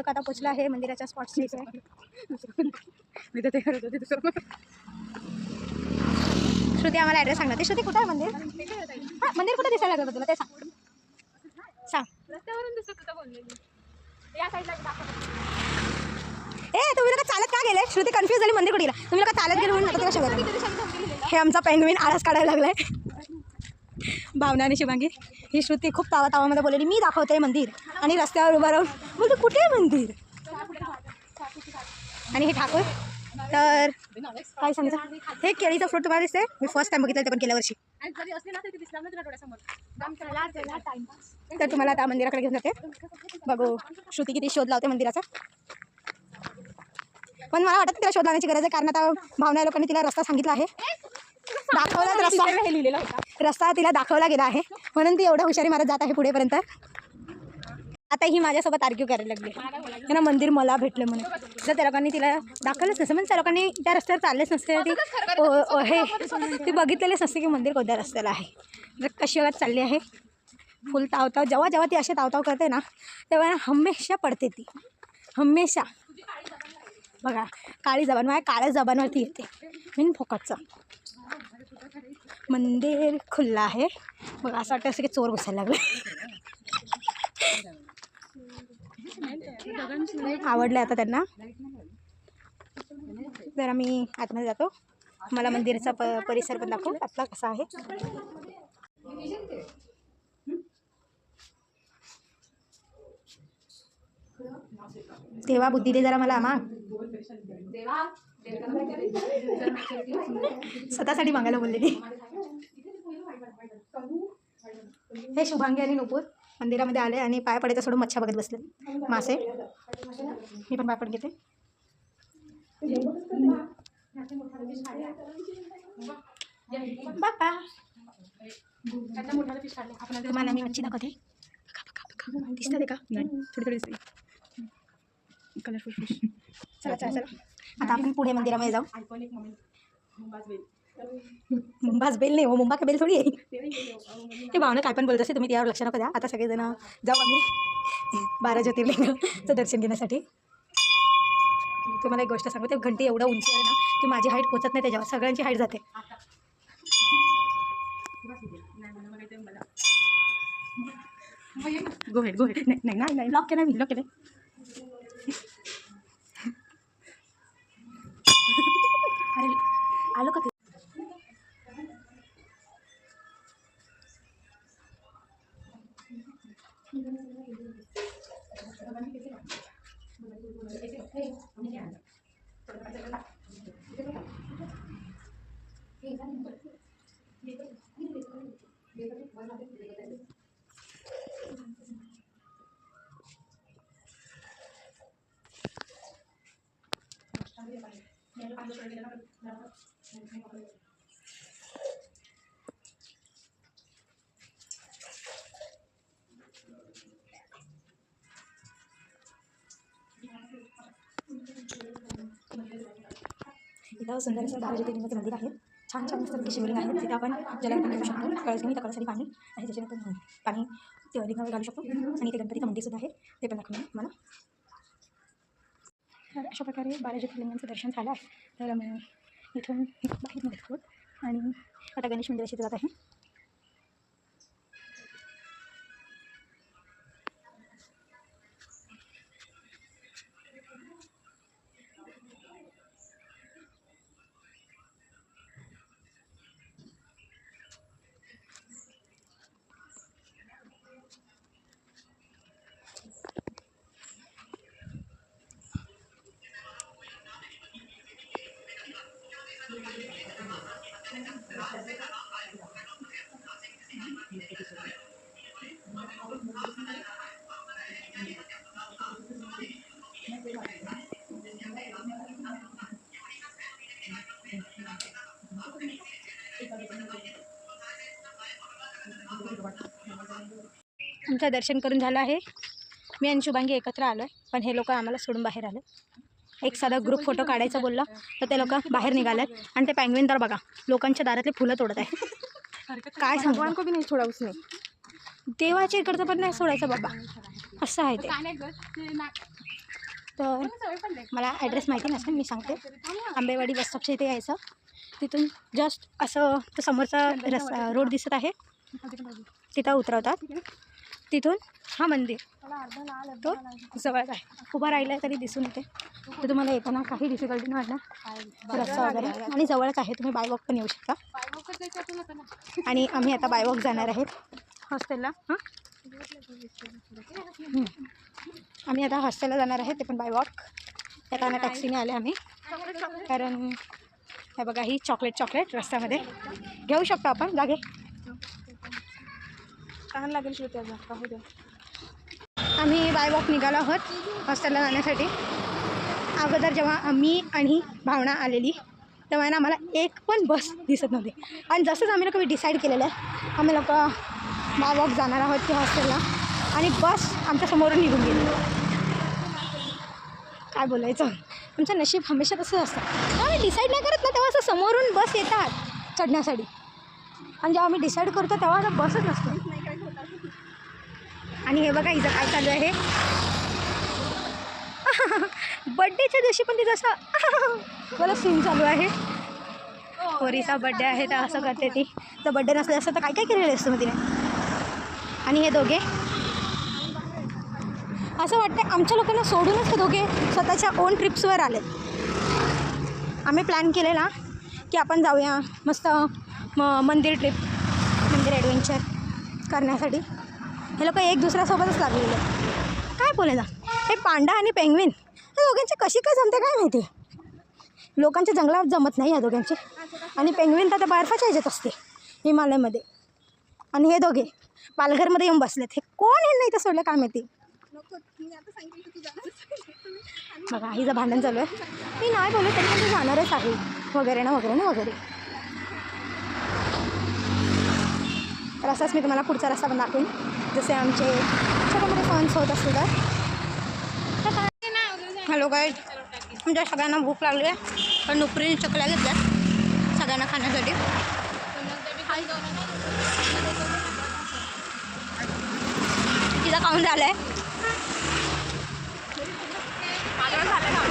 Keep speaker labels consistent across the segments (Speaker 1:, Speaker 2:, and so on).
Speaker 1: लोक आता पोचला आहे मंदिराच्या स्पॉट्स. मी तर ते करत होते दुसरं. श्रुती आम्हाला ॲड्रेस सांगणार. ते श्रुती कुठं आहे मंदिर? हां मंदिर कुठं दिसायला लागलं तुला ते सांग. सांग
Speaker 2: रस्त्यावरून दिसत होतं बोललेली. या साईडला
Speaker 1: ए तुम्ही लोक चालत का गेले? श्रुती कन्फ्यूज झाली मंदिर कुठे गेला. तुम्ही लोक चालत गेले म्हणून आता शोधत. हे आमचा पेंग्विन आळस काढायला लागलाय. भावना आणि शुभांगी. ही श्रुती खूप तावामध्ये बोललेली मी दाखवते मंदिर आणि रस्त्यावर उभा राहून बोलतो कुठे आहे मंदिर. आणि हे ठाकूर तर काय सांगितलं. हे केळीचं फ्रूट तुम्हाला दिसते. मी फर्स्ट टाइम बघितलं ते पण गेल्या वर्षी. तर तुम्हाला आता मंदिराकडे घेऊन जाते. बघू श्रुती किती शोध लावते मंदिराचा. पण मला वाटत तिला शोध लावण्याची गरज आहे कारण आता भावना लोकांनी तिला रस्ता सांगितला आहे. दाखवला रस्ता हे लिहिलेला होता. रस्ता तिला दाखवला गेला आहे म्हणून ती एवढा हुशारी मारत जात आहे पुढेपर्यंत. आता ही माझ्यासोबत आर्ग्यू करायला लागली ना मंदिर मला भेटलं म्हणून. जर त्या लोकांनी तिला दाखवलंच नसतं म्हणजे त्या लोकांनी त्या रस्त्यावर चाललेच नसते. ती ती बघितलेलेच नसते की मंदिर कोणत्या रस्त्याला आहे. जर कशी वेळात चालली आहे फुल तावताव. जेव्हा ती असे तावताव करते ना तेव्हा हमेशा पडते ती. हमेशा बघा काळी जबान माझ्या काळ्या जबानवरती येते. मीन फोकटचं मंदिर खुल्लं आहे. बघा असं वाटतं असं की चोर घुसायला लागले. आवडलं आता त्यांना. तर आम्ही आतमध्ये जातो. मला मंदिराचा परिसर पण दाखवू आपला कसा आहे. तेव्हा बुद्धी दे जरा मला माग. स्वतःसाठी मागायला बोललेली. हे शुभांगी आणि नुपूर मंदिरामध्ये आले आणि पाय पडायचं सोडून मच्छा बघत बसले. मासे मी पण पाय पड घेते. बाप्पा तुम्हाला मी मच्छी दाखवते. दिसते का? थोडी दिसते कलरफुल फिश. चला चला चला आता आपण पुढे मंदिरामध्ये जाऊ. मुंबाच बेल नाही हो. मुंबा का बेल थोडी आहे. हे भावना काय पण बोलत असते तुम्ही त्यावर लक्ष नका द्या. आता सगळेजण जाऊ आम्ही 12 ज्योतिर्लिंगाचं दर्शन घेण्यासाठी. तुम्हाला एक गोष्ट सांगू ते घंटी एवढं उंची आहे ना की माझी हाईट पोचत नाही त्याच्यावर. सगळ्यांची हाईट जाते. गो हेड नाही लॉक केलं मी. लॉक केलं. अरे आलो का ते. इथं सुंदर असं 12 ज्योतिर्लिंगाचं मंदिर आहे. छान मस्त शिवलिंग आहे. तिथे आपण जलार्पण करू शकतो. कळस घेऊन त्या कळसारी पाणी आणि त्याच्यानंतर पाणी ते लिंगावर घालू शकतो. आणि ते गणपतीचं मंदिरसुद्धा आहे ते पण दाखवलं मला. तर अशा प्रकारे 12 ज्योतिर्लिंगांचं दर्शन झालं आहे. तर इथून बाहेर निघतो आणि आता गणेश मंदिराशी जात आहे. आमचं दर्शन करून झालं आहे. मी आणि शुभांगी एकत्र आलो आहे पण हे लोक आम्हाला सोडून बाहेर आले. एक साधा ग्रुप फोटो काढायचा बोलला तर ते लोक बाहेर निघालेत. आणि ते पेंग्विन तर बघा लोकांच्या दारातले फुलं तोडत आहे. काय सांगू को भी नाही छोडा उसने. देवाच्या इकडचं पण नाही सोडायचं बाबा असं आहे ते. तर मला ॲड्रेस माहिती नसेल, मी सांगते. आंबेवाडी बस स्टॉपच्या इथे यायचं. तिथून जस्ट असं तो समोरचा रस्ता रोड दिसत आहे, तिथं उतरवतात. तिथून हा मंदिर तो जवळच आहे. उभं राहिलं आहे तरी दिसून येते. तर तुम्हाला येताना काही डिफिकल्टी नाही वाटणार, रस्ता वगैरे, आणि जवळच आहे. तुम्ही बाय वॉक पण येऊ शकता. आणि आम्ही आता बाय वॉक जाणार आहेत हॉस्टेलला. हां, आम्ही आता हॉस्टेलला जाणार आहे, ते पण बाय वॉक. येताना टॅक्सीने आले आम्ही, कारण हे बघा ही चॉकलेट रस्त्यामध्ये घेऊ शकतो आपण. जागे
Speaker 2: तहान लागेल श्रुती.
Speaker 1: आम्ही बाय वॉक निघालो आहोत हॉस्टेलला जाण्यासाठी. अगोदर जेव्हा मी आणि भावना आलेली तेव्हा ना आम्हाला एक पण बस दिसत नव्हती. आणि जसंच आम्ही लोक डिसाईड केलेलं आहे आम्ही लोक बाय वॉक जाणार आहोत की हॉस्टेलला, आणि बस आमच्या समोरून निघून गेली. काय बोलायचं, आमचं नशीब हमेशा तसंच असतं. जेव्हा आम्ही डिसाईड नाही करत ना तेव्हा असं समोरून बस येतात चढण्यासाठी, आणि जेव्हा आम्ही डिसाईड करतो तेव्हा आता बसच नसतो. आणि हे बघा हिचं काय चालू आहे. बड्डेच्या दिवशी पण तिचं असं मला सीन चालू आहे. पोरीचा बड्डे आहे तर असं करते ती. तर बड्डे नसलं असतं तर काय काय केलेलं असतं मग तिने. आणि हे दोघे असं वाटतं आमच्या लोकांना सोडूनच हे दोघे स्वतःच्या ओन ट्रिप्सवर आले. आम्ही प्लॅन केलेला की आपण जाऊया मस्त मंदिर ॲडव्हेंचर करण्यासाठी. हे लोक एक दुसऱ्यासोबतच लागलेले. काय बोलायला, हे पांडा आणि पेंग्विन हे दोघांची कशी काय जमते काय माहिती. लोकांच्या जंगलात जमत नाही या दोघांची. आणि पेंग्विन तर बर्फाच्या ह्याच्यात असते हिमालयामध्ये, आणि हे दोघे पालघरमध्ये येऊन बसलेत. हे कोण हे नाही तर सोडलं काय माहिती. बघा हिचं भांडण चालू आहे. मी नाही बोलू तरी पण ते जाणारच आहे वगैरे ना वगैरे ना वगैरे. तर असाच मी तुम्हाला पुढचा रस्ता पण दाखवेन, जसे आमचे छोटे मोठे फन्स होत असतील तर. हॅलो गाईज, आमच्या सगळ्यांना भूक लागली आहे, पण नुकरीने चकल्या घेतल्या सगळ्यांना खाण्यासाठी. तिला खाऊन झालं आहे,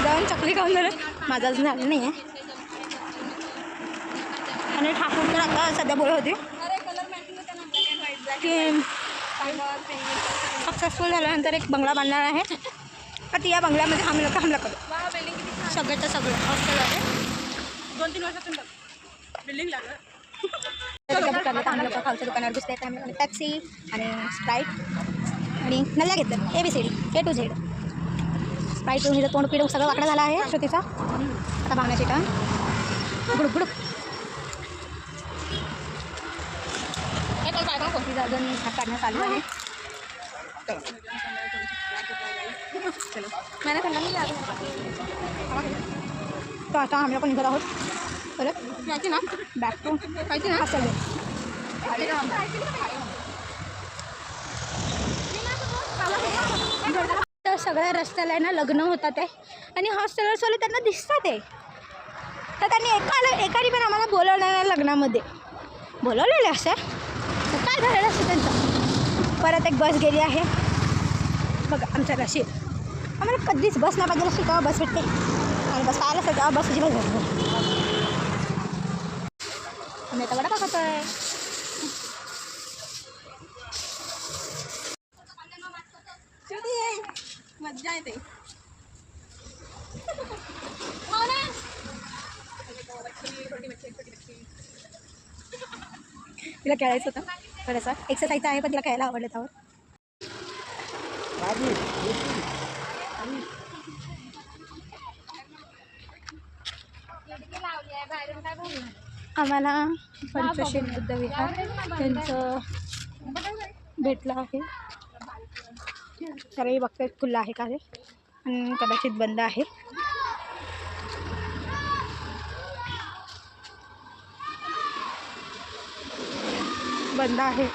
Speaker 1: जाऊन चकली खाऊन झालं. माझं अजून झालं नाही आहे. आणि ठाकूर तर आता सध्या बोलत होती की सक्सेसफुल झाल्यानंतर एक बंगला बांधणार आहे. तर ती या बंगल्यामध्ये आम्ही लोक हमला करू. सगळ्याचं सगळं हॉस्टेल आहे.
Speaker 2: 2-3 वर्षातून बिल्डिंग लागलं.
Speaker 1: आम्ही लोक खालच्या दुकानावर घुसले. तर आम्ही टॅक्सी आणि स्प्राईट आणि नल्या घेतलं. ABCD A to Z. Sprite पिऊन हिचं तोंड पिढ सगळं वाकडा झाला आहे श्रुतीचा. आता भावनाची टर्न. गुडुक गुडुक. तिचा अजून हात काढण्यात आलं आहे. तो आता आम्ही लोक निघत आहोत परत यायची ना बॅक टू पाहिजे ना असेल. तर सगळ्या रस्त्याला आहे ना लग्न होतात आहे, आणि हॉस्टेलर्सवाले त्यांना दिसतात आहे. तर त्यांनी एकाने पण आम्हाला बोलवलं नाही लग्नामध्ये. बोलवलेले असं तर काय झालेलं असतं त्यांचं. परत एक बस गेली आहे बघा आमच्या नशीब. आम्हाला कधीच बस नाही पाहिजे असते तेव्हा बस भेटते, आणि बस आलं असतं तेव्हा बस अजिबात भेटते. आम्ही आता वडा खातो आहे.
Speaker 2: मज्जा येते.
Speaker 1: तिला खेळायचं होतं थोडंसं. एक्सरसाइज आहे पण तिला खेळायला आवडलं त्यावर. आम्हाला पंचशील बुद्ध विहार त्यांचं भेटलं आहे. त्यालाही बघतायत खुल्लं आहे का रे, आणि कदाचित बंद आहे. बंद आहे.